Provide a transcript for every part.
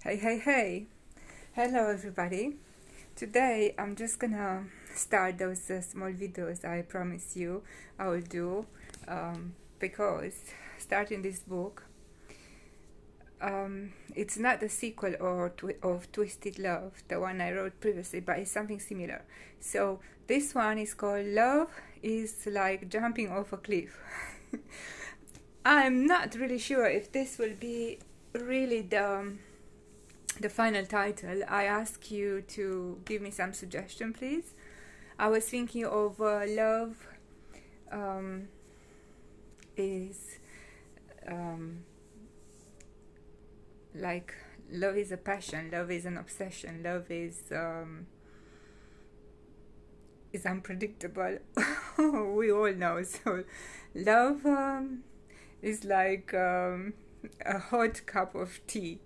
Hey, hey, hey. Hello, everybody. Today I'm just gonna start those small videos I promise you I will do because starting this book, it's not the sequel of Twisted Love, the one I wrote previously, but it's something similar. So this one is called Love is Like Jumping Off a Cliff. I'm not really sure if this will be really the final title. I ask you to give me some suggestion, please. I was thinking of love is like love is a passion, love is an obsession, love is unpredictable. We all know. So love is like a hot cup of tea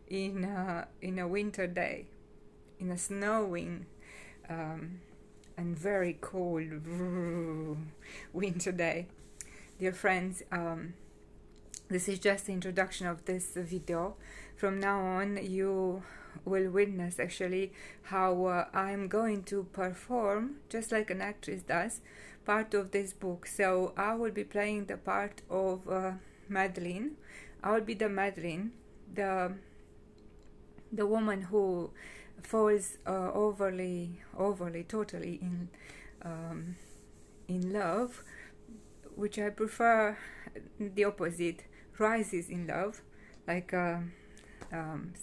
in a winter day, in a snowing and very cold winter day. Dear friends, this is just the introduction of this video. From now on, you will witness actually how I'm going to perform, just like an actress does, part of this book. So I will be playing the part of Madleine. I will be the Madleine, the woman who falls totally in love, which I prefer the opposite, rises in love, like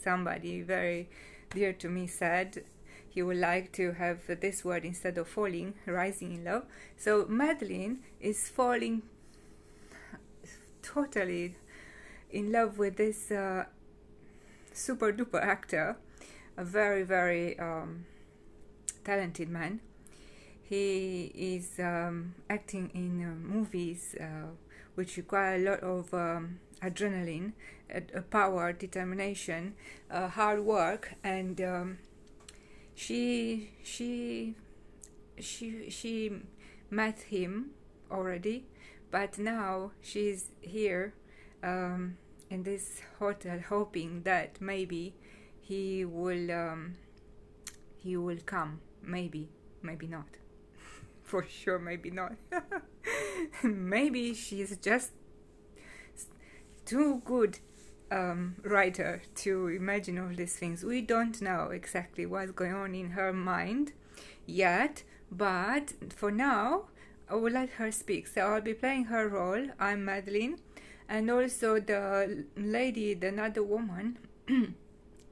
somebody very dear to me said he would like to have this word instead of falling, rising in love. So Madleine is falling totally in love with this super duper actor, a very very talented man. He is acting in movies which require a lot of adrenaline, power, determination, hard work, and she met him already, but now she's here in this hotel, hoping that maybe he will come. Maybe not. For sure, maybe not. Maybe she's just too good writer to imagine all these things. We don't know exactly what's going on in her mind yet, but for now I will let her speak. So I'll be playing her role. I'm Madleine, and also the lady, the another woman,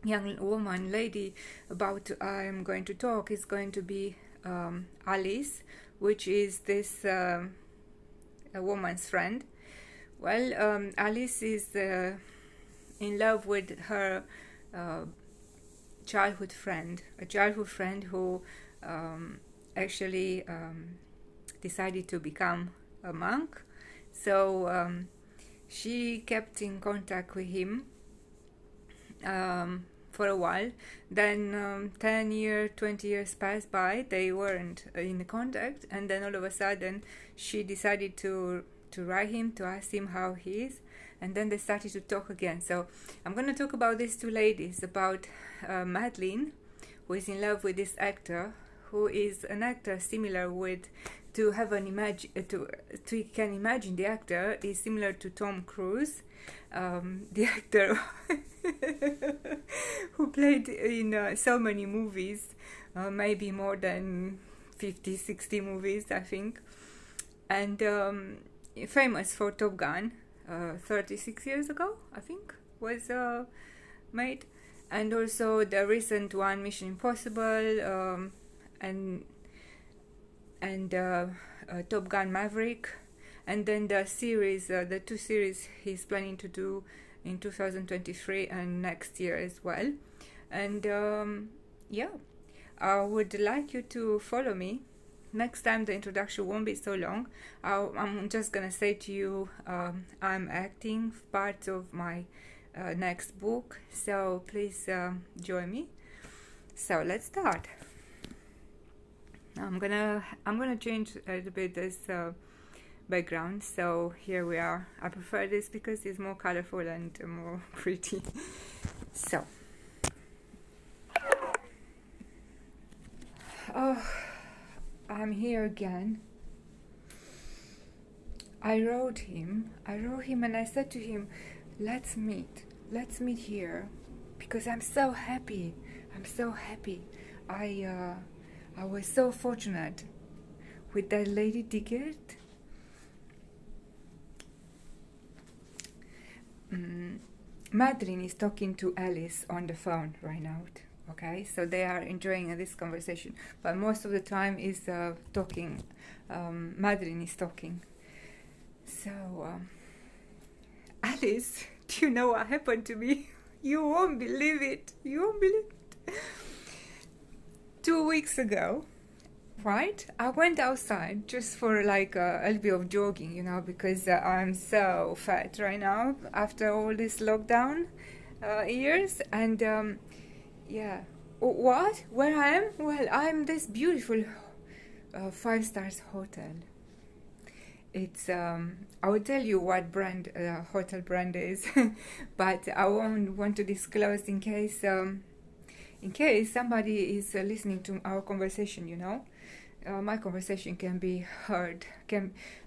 young woman, lady about I'm going to talk is going to be Alice, which is this a woman's friend. Well, Alice is in love with her childhood friend, a childhood friend who actually decided to become a monk. So she kept in contact with him for a while. Then 10 years, 20 years passed by. They weren't in contact, and then all of a sudden she decided to write him, to ask him how he is, and then they started to talk again. So I'm going to talk about these two ladies, about Madleine, who is in love with this actor, who is an actor similar with, to have an to can imagine the actor is similar to Tom Cruise, the actor who played in so many movies, maybe more than 50, 60 movies, I think, and famous for Top Gun, 36 years ago, I think, was made, and also the recent one, Mission Impossible, and Top Gun Maverick, and then the series, the two series he's planning to do in 2023 and next year as well. And yeah, I would like you to follow me. Next time the introduction won't be so long. I'm just gonna say to you, I'm acting part of my next book, so please join me. So let's start. I'm gonna change a little bit this background. So here we are. I prefer this because it's more colorful and more pretty. So, oh, I'm here again. I wrote him and I said to him, let's meet here, because I'm so happy. I was so fortunate with that lady ticket. Madleine is talking to Alice on the phone right now. Okay, so they are enjoying this conversation, but most of the time is talking. Madleine is talking. So, Alice, do you know what happened to me? You won't believe it. 2 weeks ago, right? I went outside just for like a little bit of jogging, you know, because I'm so fat right now after all this lockdown years. And yeah, what? Where I am? Well, I'm this beautiful 5-star hotel. It's I will tell you what brand hotel brand is, but I won't want to disclose in case somebody is listening to our conversation. You know, my conversation can be heard.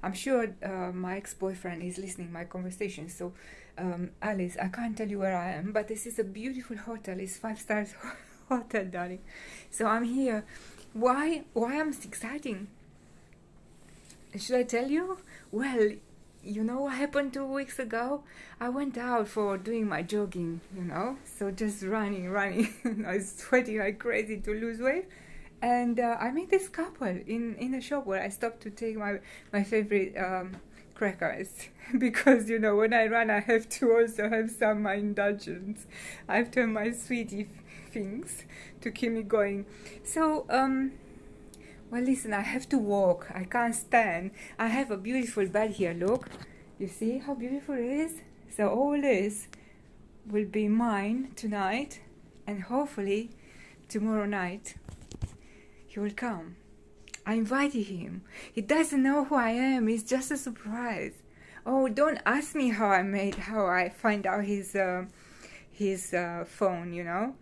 I'm sure my ex-boyfriend is listening my conversation. So, Alice, I can't tell you where I am, but this is a beautiful hotel. It's 5-star hotel, darling. So I'm here. Why am I exciting? Should I tell you? Well, you know what happened 2 weeks ago? I went out for doing my jogging, you know, so just running. I was sweating like crazy to lose weight. And I met this couple in a shop where I stopped to take my favorite crackers. Because, you know, when I run, I have to also have some indulgence. I have to have my sweetie things to keep me going. So, well, listen, I have to walk. I can't stand. I have a beautiful bed here, look. You see how beautiful it is? So all this will be mine tonight, and hopefully tomorrow night he will come. I invited him. He doesn't know who I am. It's just a surprise. Oh, don't ask me how I find out his phone, you know.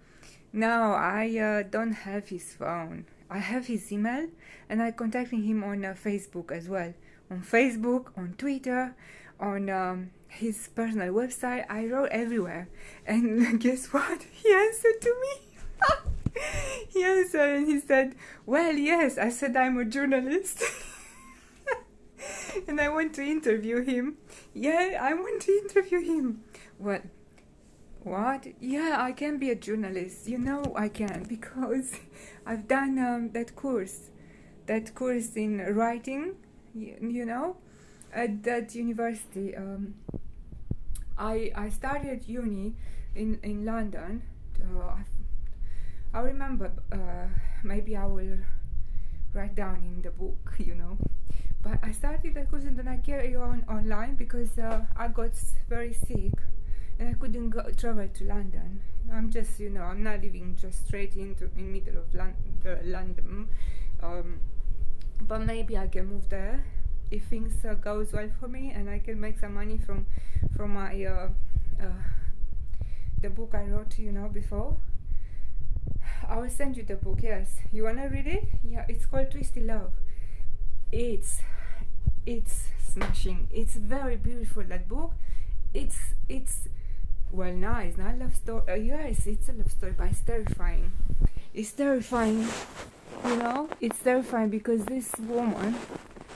No, I don't have his phone. I have his email, and I contacted him on Facebook as well. On Facebook, on Twitter, on his personal website. I wrote everywhere. And guess what? He answered to me. He answered and he said, well, yes. I said, I'm a journalist. And I want to interview him. Yeah, I want to interview him. Well, what? Yeah, I can be a journalist. You know I can, because I've done that course in writing, you know, at that university. I started uni in London. I remember, maybe I will write down in the book, you know. But I started that course and then I carried on online because I got very sick. And I couldn't travel to London. I'm just, you know, I'm not living just straight in middle of London. But maybe I can move there if things goes well for me, and I can make some money from my the book I wrote, you know, before. I will send you the book. Yes, you wanna read it? Yeah, it's called Twisty Love. It's smashing. It's very beautiful, that book. It's well, nice, not love story. Yes, it's a love story, but it's terrifying. It's terrifying, you know. It's terrifying because this woman,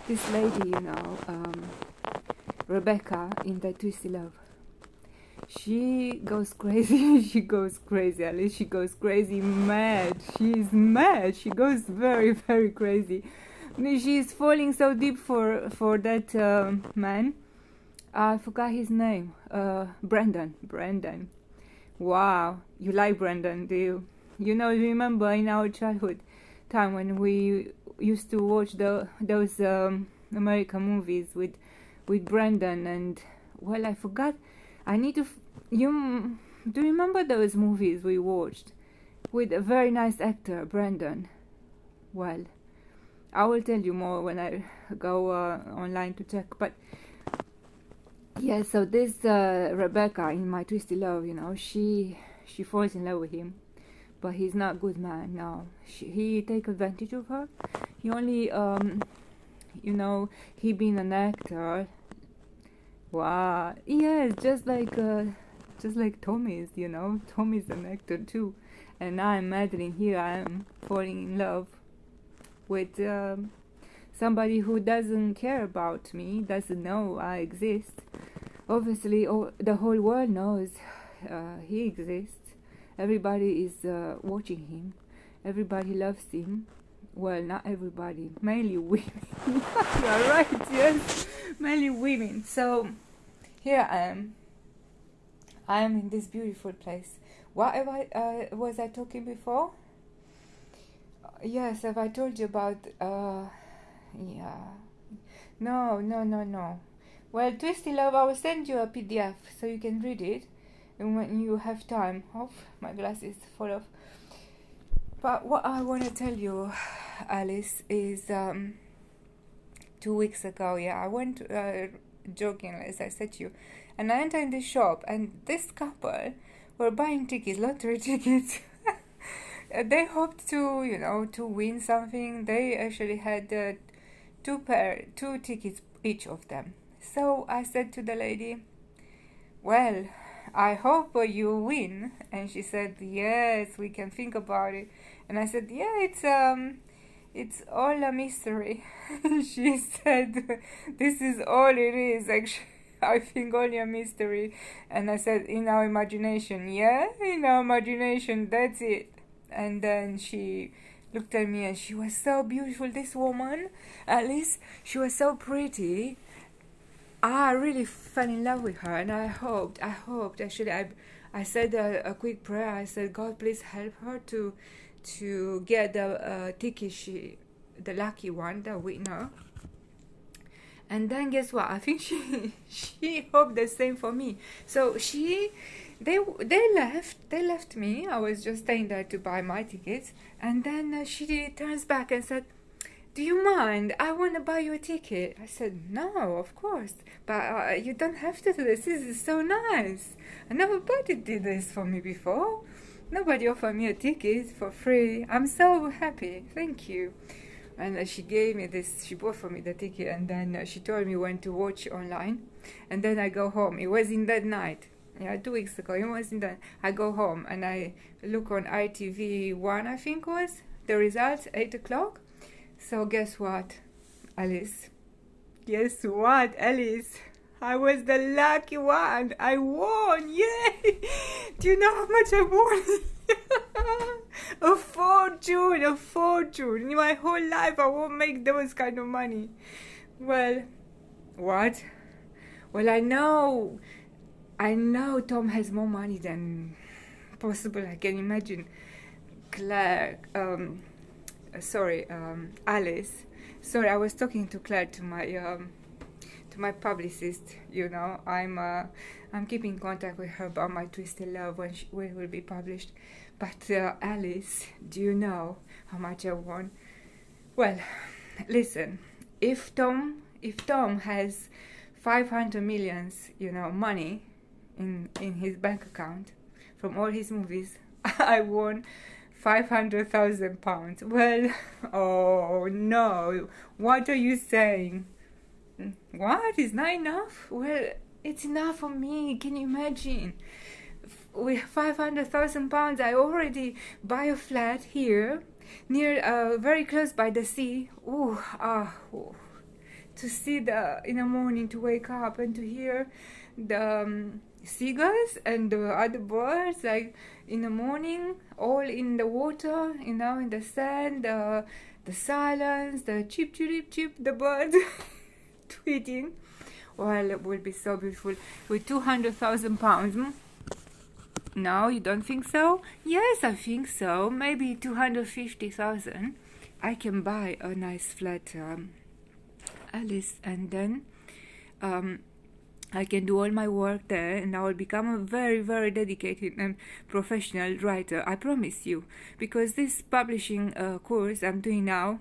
this lady, you know, Rebecca in that Twisty Love, she goes crazy. She goes crazy, Alice. She goes crazy, mad. She's mad. She goes very, very crazy. She's falling so deep for that man. I forgot his name. Brendan. Wow, you like Brendan, do you? You know, remember in our childhood time when we used to watch those American movies with Brendan, and well, I forgot. I need to. Do you remember those movies we watched with a very nice actor, Brendan? Well, I will tell you more when I go online to check, but. Yeah, so this Rebecca in my Twisty Love, you know, she she falls in love with him, but he's not a good man. No, he take advantage of her. He only he being an actor. Wow, yes, just like Tommy's. Tommy's an actor too, and I'm Madleine here. I'm falling in love with somebody who doesn't care about me, doesn't know I exist. Obviously, the whole world knows he exists. Everybody is watching him. Everybody loves him. Well, not everybody, mainly women. You are right, yes, mainly women. So here I am. I am in this beautiful place. What was I talking before? Yes, have I told you about? Yeah. No. Well, Twisty Love, I will send you a PDF so you can read it, and when you have time. Oh, my glasses fall off. But what I want to tell you, Alice, is 2 weeks ago, I went jogging, as I said to you, and I entered in this shop, and this couple were buying tickets, lottery tickets. They hoped to win something. They actually had two tickets each of them. So I said to the lady, well, I hope you win. And she said, yes, we can think about it. And I said, yeah, it's all a mystery. She said, this is all it is, actually. I think only a mystery. And I said, in our imagination. Yeah, in our imagination, that's it. And then she looked at me, and she was so beautiful, this woman, Alice. She was so pretty. I really fell in love with her, and I hoped, actually, I said a quick prayer. I said, God, please help her to get the ticket, the lucky one, the winner. And then guess what? I think she hoped the same for me. So they left me. I was just staying there to buy my tickets, and then she turns back and said, do you mind? I want to buy you a ticket. I said, no, of course, but you don't have to do this. This is so nice. And nobody did this for me before. Nobody offered me a ticket for free. I'm so happy. Thank you. And she gave me this. She bought for me the ticket, and then she told me when to watch online. And then I go home. It was in that night. 2 weeks ago. It was in that. I go home and I look on ITV1. I think was the results 8 o'clock. So guess what, Alice? Guess what, Alice? I was the lucky one. I won. Yay! Do you know how much I won? A fortune. In my whole life, I won't make those kind of money. Well, what? Well, I know Tom has more money than possible. I can imagine. Claire, Alice. Sorry, I was talking to Claire, to my publicist. I'm keeping contact with her about my Twisted Love when it will be published. But Alice, do you know how much I won? Well, listen. If Tom has 500 millions, money in his bank account from all his movies, I won 500,000 pounds. Well, oh no, what are you saying? What? Is not enough? Well, it's enough for me. Can you imagine? With 500,000 pounds, I already buy a flat here, near, very close by the sea. To see in the morning, to wake up and to hear the seagulls and the other birds, like in the morning, all in the water, in the sand, the silence, the chip chip chip, the birds tweeting. Well, it will be so beautiful with 200,000 pounds. No, you don't think so? Yes, I think so. Maybe 250,000. I can buy a nice flat, Alice, and then I can do all my work there, and I will become a very, very dedicated and professional writer. I promise you, because this publishing course I'm doing now.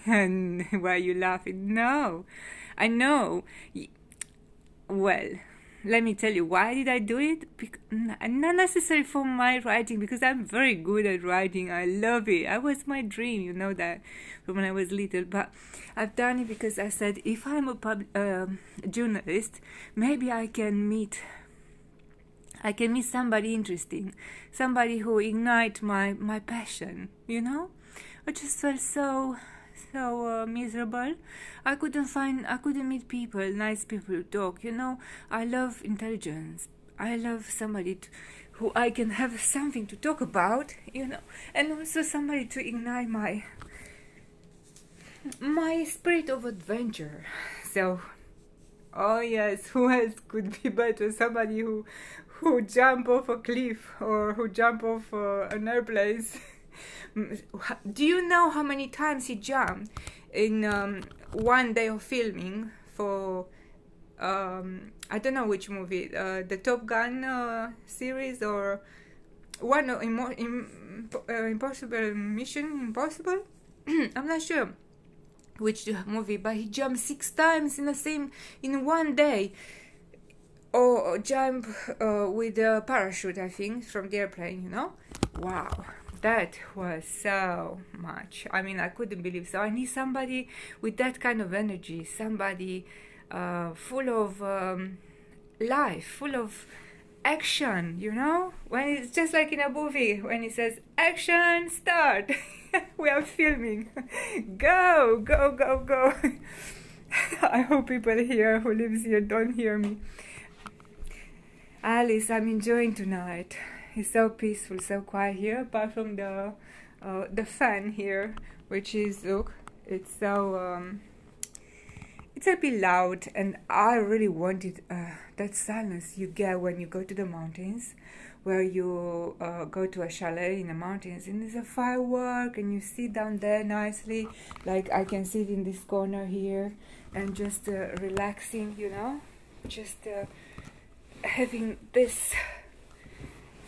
And why are you laughing? No, I know. Well, let me tell you, why did I do it? Not necessarily for my writing, because I'm very good at writing. I love it. It was my dream, you know that, from when I was little. But I've done it because I said, if I'm a journalist, maybe I can meet somebody interesting, somebody who ignite my passion, you know? I just felt so miserable. I couldn't meet people, nice people to talk, you know? I love intelligence. I love somebody who I can have something to talk about, you know? And also somebody to ignite my spirit of adventure. So, oh yes, who else could be better? Somebody who jump off a cliff, or who jump off an airplane. Do you know how many times he jumped in one day of filming for I don't know which movie, the Top Gun series, or one Impossible Mission Impossible? I'm not sure which movie, but he jumped 6 times in one day. Or jump with a parachute, I think, from the airplane, you know? Wow, that was so much. I mean, I couldn't believe. So I need somebody with that kind of energy, somebody full of life, full of action, you know? When it's just like in a movie, when it says, action, start. We are filming. Go, go, go, go. I hope people here who lives here don't hear me. Alice, I'm enjoying tonight. It's so peaceful, so quiet here, apart from the fan here, which is, look, it's so it's a bit loud, and I really wanted that silence you get when you go to the mountains, where you go to a chalet in the mountains, and there's a firework, and you sit down there nicely, like I can sit in this corner here, and just relaxing, you know, just having this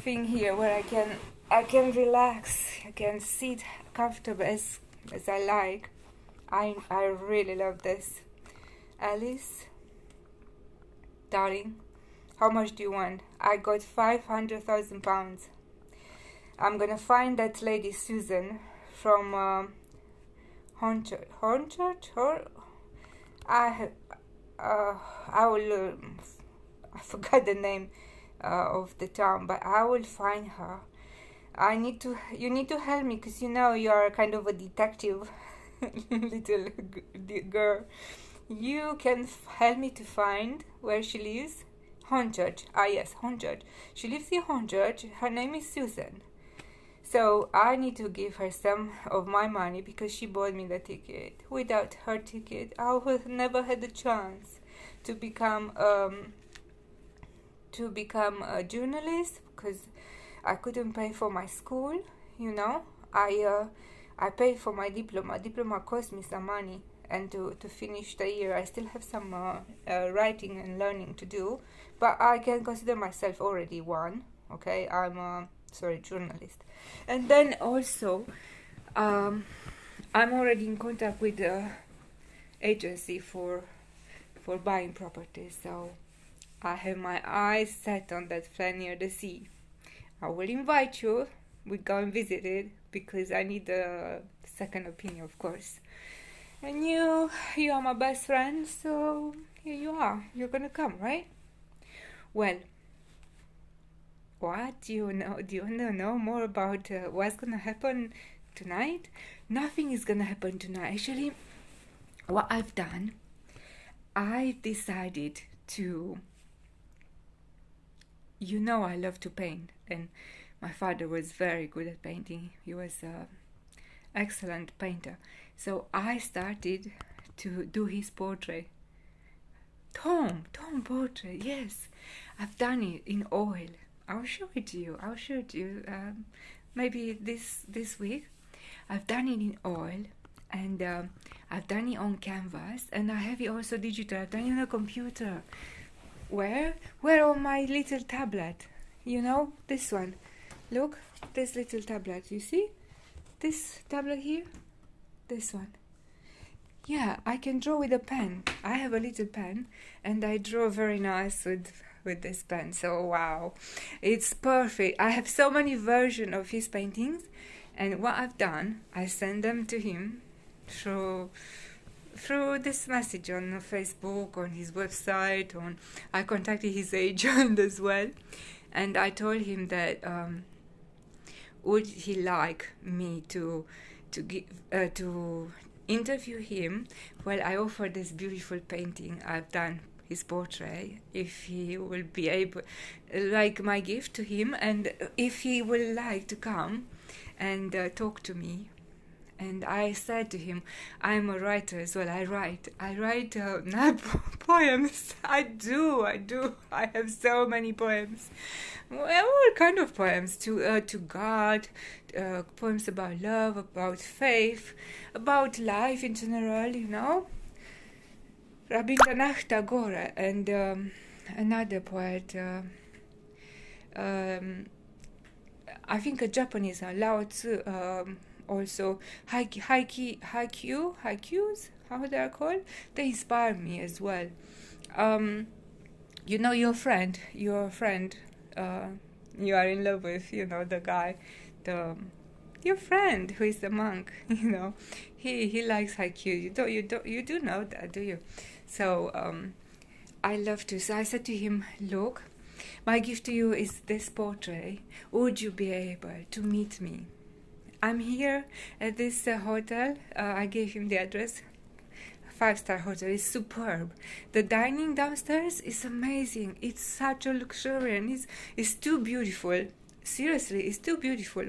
thing here where I can relax, I can sit comfortable as I like. I really love this. Alice, darling, how much do you want? I got £500,000. I'm gonna find that lady Susan from Hornchurch, or I will. I forgot the name of the town, but I will find her. You need to help me, because you know you are kind of a detective, little girl. You can help me to find where she lives. Hornchurch. Ah yes, Hornchurch. She lives in Hornchurch. Her name is Susan. So I need to give her some of my money, because she bought me the ticket. Without her ticket, I would never had the chance to become a journalist, because I couldn't pay for my school, you know. I paid for my diploma. Diploma cost me some money, and to finish the year I still have some writing and learning to do, but I can consider myself already one. Okay, I'm a journalist. And then also I'm already in contact with the agency for buying properties, so I have my eyes set on that flat near the sea. I will invite you. We go and visit it, because I need a second opinion, of course. And you are my best friend, so here you are. You're gonna come, right? Well, what do you know? Do you want to know more about what's gonna happen tonight? Nothing is gonna happen tonight. Actually, what I've done, I've decided to. You know, I love to paint, and my father was very good at painting. He was an excellent painter. So I started to do his portrait. Tom portrait, yes. I've done it in oil. I'll show it to you. Maybe this week. I've done it in oil, and I've done it on canvas, and I have it also digital. I've done it on a computer. Where on my little tablet, you know, this one. Look, this little tablet, you see? This tablet here? This one. Yeah, I can draw with a pen. I have a little pen, and I draw very nice with with this pen. So wow, it's perfect. I have so many versions of his paintings, and what I've done, I send them to him through this message on Facebook, on his website. I contacted his agent as well, and I told him that would he like me to interview him while I offer this beautiful painting I've done, his portrait, if he will be able, like my gift to him, and if he will like to come and talk to me. And I said to him, I'm a writer as well. I write not poems. I do. I have so many poems. Well, all kind of poems to God, poems about love, about faith, about life in general. You know, Rabindranath Tagore and another poet. I think a Japanese, Lao Tzu. Also, haikus, how they are called, they inspire me as well. You know, your friend, you are in love with, the guy, your friend who is the monk, he likes haiku. You do know that, do you? So I love to. So I said to him, look, my gift to you is this portrait. Would you be able to meet me? I'm here at this hotel. I gave him the address. 5-star hotel. It's superb. The dining downstairs is amazing. It's such a luxurious. It's too beautiful. Seriously, it's too beautiful.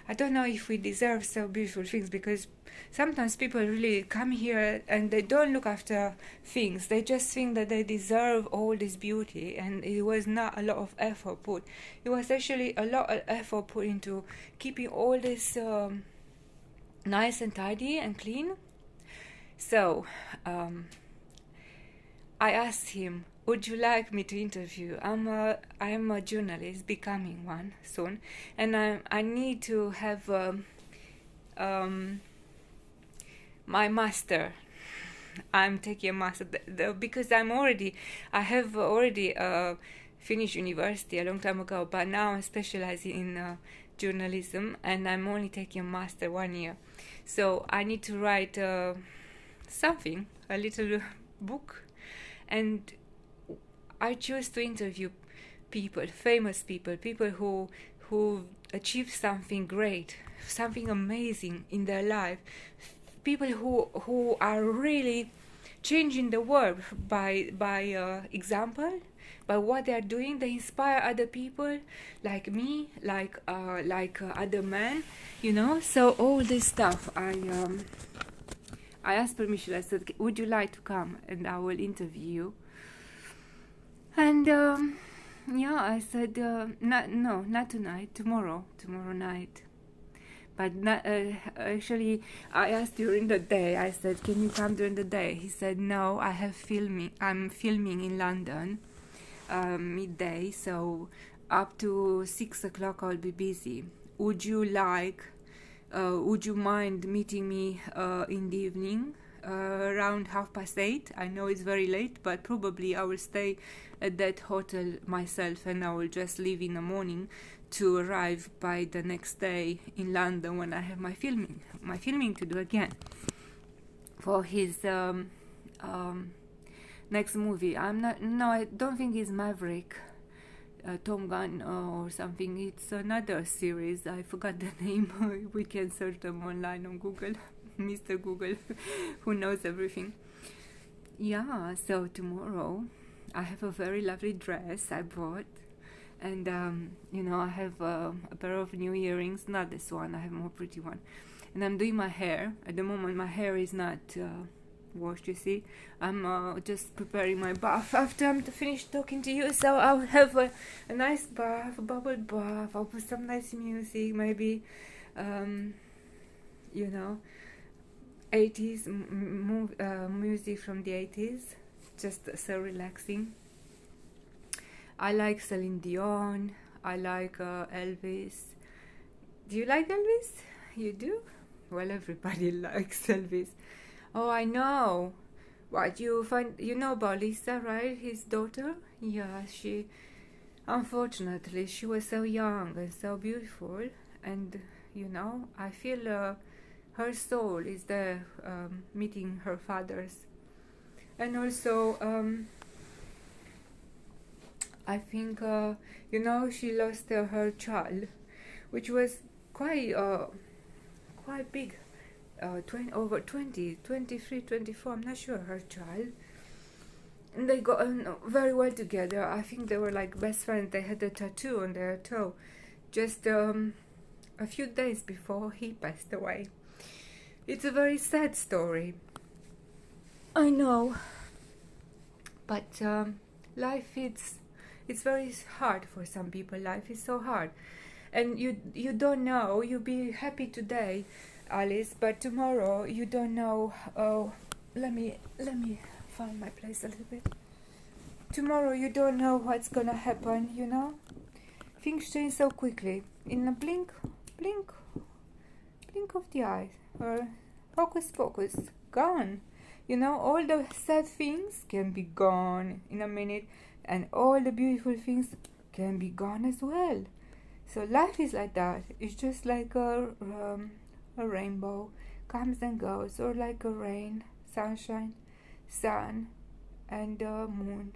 I don't know if we deserve so beautiful things, because sometimes people really come here and they don't look after things. They just think that they deserve all this beauty, and it was not a lot of effort put. It was actually a lot of effort put into keeping all this nice and tidy and clean. So I asked him, would you like me to interview? I'm a journalist, becoming one soon, and I need to have my master. I'm taking a master because I have already finished university a long time ago, but now I'm specializing in journalism, and I'm only taking a master 1 year. So I need to write something, a little book, and I choose to interview people, famous people who achieved something great, something amazing in their life, people who are really changing the world by example, by what they are doing. They inspire other people like me, like other men, So all this stuff, I asked permission. I said, would you like to come and I will interview you? And I said, not tonight, tomorrow night. But actually, I asked during the day. I said, can you come during the day? He said, no, I'm filming in London, midday, so up to 6 o'clock I'll be busy. Would you mind meeting me in the evening, around 8:30? I know it's very late, but probably I will stay at that hotel myself, and I will just leave in the morning to arrive by the next day in London when I have my filming to do again for his next movie. I don't think it's Maverick, Tom Gunn or something. It's another series. I forgot the name. We can search them online on Google. Mr. Google, who knows everything. Yeah, so tomorrow I have a very lovely dress I bought, and I have a pair of new earrings. Not this one, I have a more pretty one. And I'm doing my hair. At the moment my hair is not washed, you see. I'm just preparing my bath after I'm finished talking to you. So I'll have a nice bath, a bubble bath. I'll put some nice music, maybe 80s music from the 80s, just so relaxing. I like Celine Dion. I like Elvis. Do you like Elvis? You do? Well, everybody likes Elvis. Oh, I know. What you know about Lisa, right? His daughter? Yeah, unfortunately, she was so young and so beautiful, and I feel her soul is there, meeting her father's. And also, I think, she lost her child, which was quite big, 23, 24, I'm not sure, her child. And they got on very well together. I think they were like best friends. They had a tattoo on their toe just a few days before he passed away. It's a very sad story, I know, but life it's very hard for some people. Life is so hard, and you don't know. You be happy today, Alice, but tomorrow you don't know. Oh, let me find my place a little bit. Tomorrow you don't know what's gonna happen. Things change so quickly in a blink of the eye, or focus, gone. All the sad things can be gone in a minute, and all the beautiful things can be gone as well. So life is like that. It's just like a rainbow, comes and goes, or like a rain, sunshine, sun, and moon,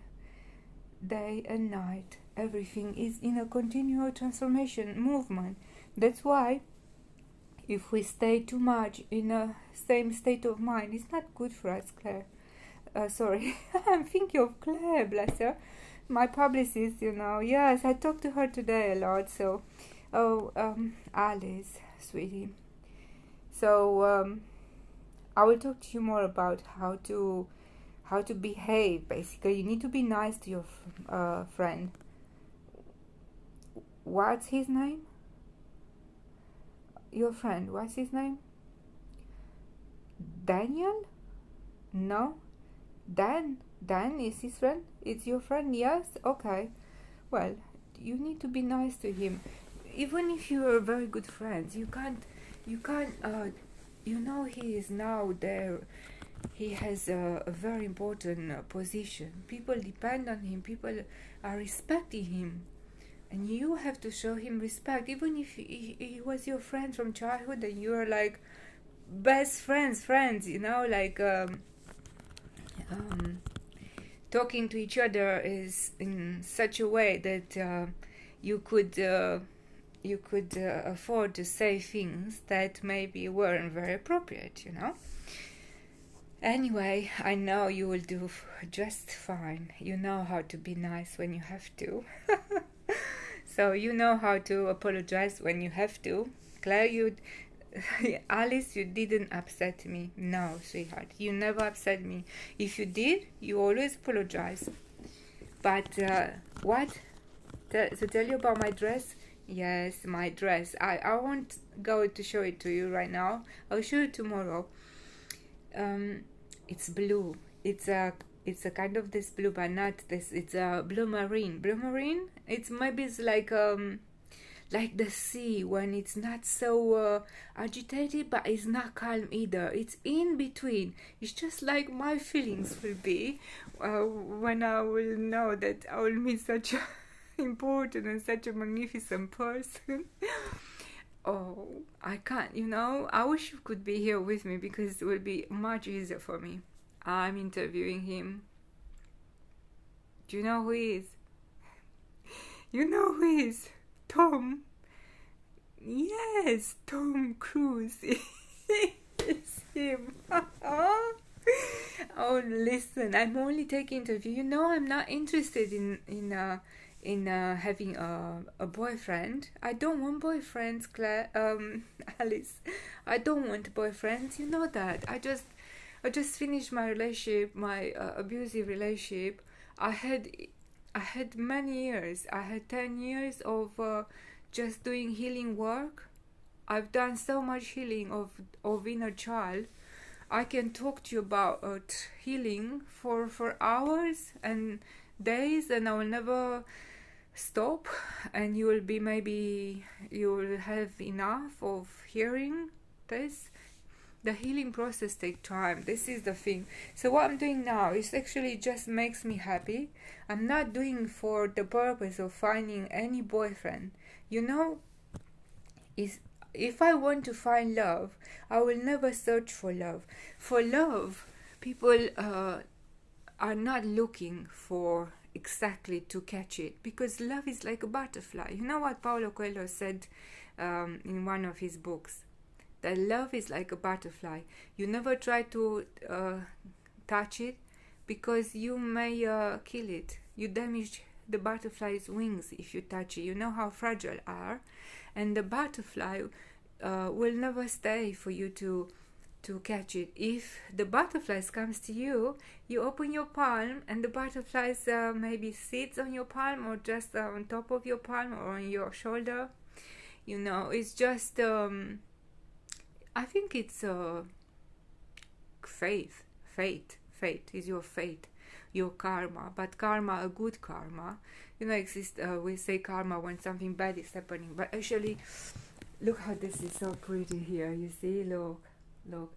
day and night. Everything is in a continual transformation movement. That's why if we stay too much in a same state of mind, it's not good for us, Claire. Sorry, I'm thinking of Claire, bless her. My publicist, Yes, I talked to her today a lot. So, Alice, sweetie. So, I will talk to you more about how to behave. Basically, you need to be nice to your friend. What's his name? Your friend, what's his name? Daniel? No? Dan is his friend? It's your friend? Yes? Okay. Well, you need to be nice to him. Even if you are very good friends, you can't, he is now there. He has a very important position. People depend on him. People are respecting him. And you have to show him respect, even if he was your friend from childhood and you are like best friends, like talking to each other is in such a way that you could afford to say things that maybe weren't very appropriate, Anyway, I know you will do just fine. You know how to be nice when you have to. So you know how to apologize when you have to. Claire, Alice, you didn't upset me. No, sweetheart, you never upset me. If you did, you always apologize. But what? To tell you about my dress? Yes, my dress. I won't go to show it to you right now. I'll show it tomorrow. It's blue. It's a kind of this blue, but not this. It's a blue marine. Blue marine. It's like the sea when it's not so agitated, but it's not calm either. It's in between. It's just like my feelings will be when I will know that I will meet such a important and such a magnificent person. Oh, I can't, I wish you could be here with me because it would be much easier for me. I'm interviewing him. Do you know who he is? You know who he is? Tom. Yes, Tom Cruise. It's him. Oh, listen, I'm only taking interview. I'm not interested in having a boyfriend. I don't want boyfriends, Claire. Alice. I don't want boyfriends. You know that. I just finished my relationship, my abusive relationship. I had many years. I had 10 years of just doing healing work. I've done so much healing of inner child. I can talk to you about healing for hours and days, and I will never stop. And you will have enough of hearing this. the healing process takes time. This is the thing. So what I'm doing now is actually just makes me happy. I'm not doing for the purpose of finding any boyfriend. You know, is if I want to find love, I will never search for love. For love, people are not looking for exactly to catch it, because love is like a butterfly. You know what Paulo Coelho said in one of his books? That love is like a butterfly. You never try to touch it, because you may kill it. You damage the butterfly's wings if you touch it. You know how fragile are, and the butterfly will never stay for you to catch it. If the butterflies comes to you, you open your palm, and the butterflies maybe sits on your palm, or just on top of your palm, or on your shoulder. You know, it's just I think it's fate is your fate, your karma. But karma, a good karma, you know, we say karma when something bad is happening, but actually, look how this is so pretty here. You see, look,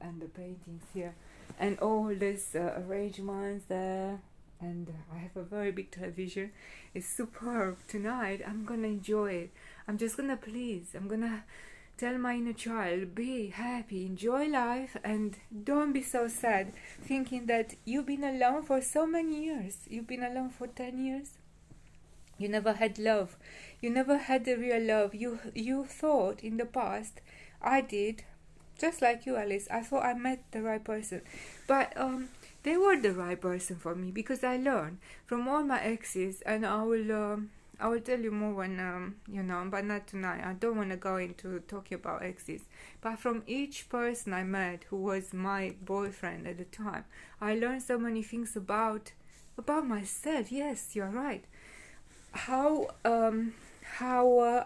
and the paintings here, and all these arrangements there, and I have a very big television. It's superb. Tonight I'm gonna enjoy it. I'm just gonna I'm gonna tell my inner child, be happy, enjoy life, and don't be so sad, thinking that you've been alone for so many years. You've been alone for 10 years. You never had love. You never had the real love. You thought in the past, I did, just like you, Alice. I thought I met the right person, but they were the right person for me, because I learned from all my exes, and I will tell you more when you know, but not tonight. I don't want to go into talking about exes, but from each person I met who was my boyfriend at the time, I learned so many things about myself. Yes, you're right. How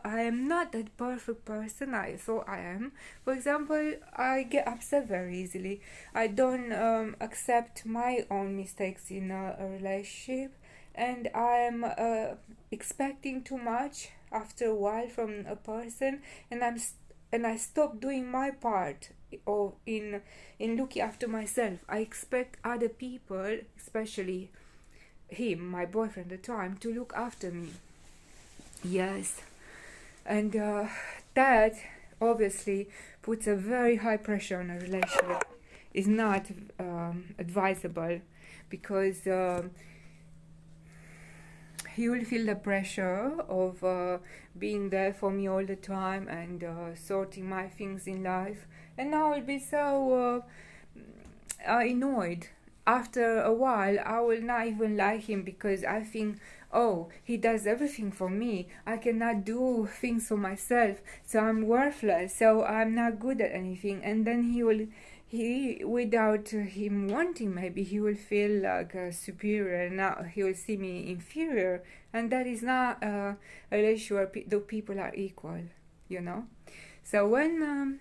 I am not that perfect person I thought I am. For example, I get upset very easily. I don't accept my own mistakes in a relationship, and I'm expecting too much after a while from a person, and I stop doing my part in looking after myself. I expect other people, especially him, my boyfriend at the time, to look after me. Yes, and that obviously puts a very high pressure on a relationship. It's not advisable, because he will feel the pressure of being there for me all the time, and sorting my things in life, and I will be so annoyed. After a while, I will not even like him, because I think, oh, he does everything for me. I cannot do things for myself, so I'm worthless, so I'm not good at anything. And then he without him wanting, maybe he will feel like superior. Now he will see me inferior, and that is not a relationship where the people are equal, you know. So when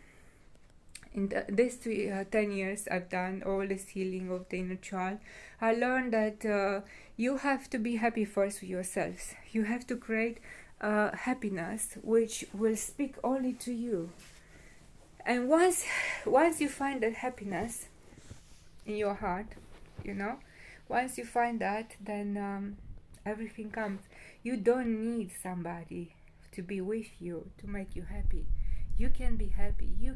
in these 10 years I've done all this healing of the inner child, I learned that you have to be happy first with yourselves. You have to create happiness which will speak only to you. And once you find that happiness in your heart, you know, once you find that, then everything comes. You don't need somebody to be with you to make you happy. You can be happy. You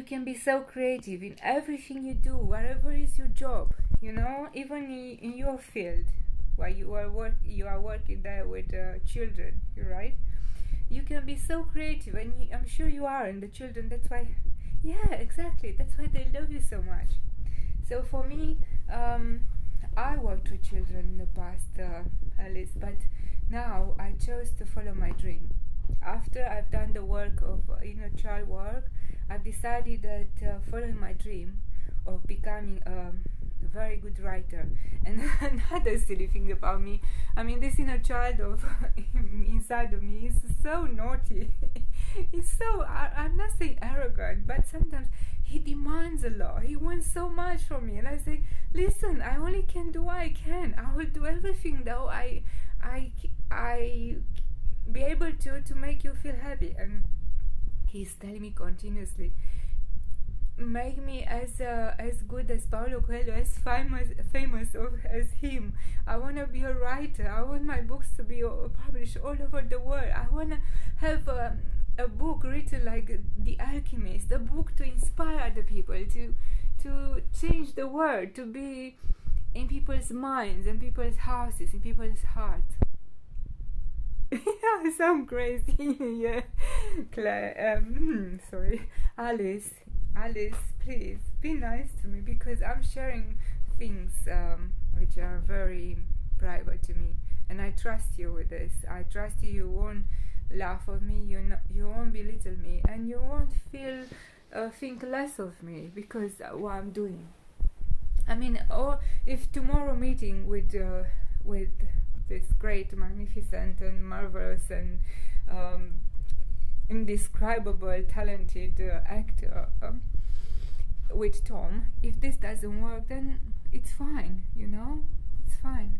can be so creative in everything you do, whatever is your job, you know, even in your field, where you are working there with children, right? You can be so creative, and I'm sure you are, and the children, that's why, yeah, exactly, that's why they love you so much. So for me, I worked with children in the past, Alice, but now I chose to follow my dream. After I've done the work of inner child work, I've decided that following my dream of becoming a very good writer. And another silly thing about me, I mean, this inner child of inside of me is so naughty. It's so, I'm not saying arrogant, but sometimes he demands a lot. He wants so much from me, and I say, listen, I only can do what I can. I will do everything though I be able to make you feel happy. And he's telling me continuously, make me as good as Paulo Coelho, as famous as him. I want to be a writer. I want my books to be published all over the world. I want to have a book written like The Alchemist, a book to inspire the people, to change the world, to be in people's minds, in people's houses, in people's hearts. Yeah, I sound crazy. Yeah, sorry, Alice, please be nice to me, because I'm sharing things which are very private to me, and I trust you with this. I trust you. You won't laugh at me. You won't belittle me, and you won't think less of me because what I'm doing. I mean, or if tomorrow meeting with this great, magnificent, and marvelous, and indescribable, talented actor with Tom, if this doesn't work, then it's fine, it's fine.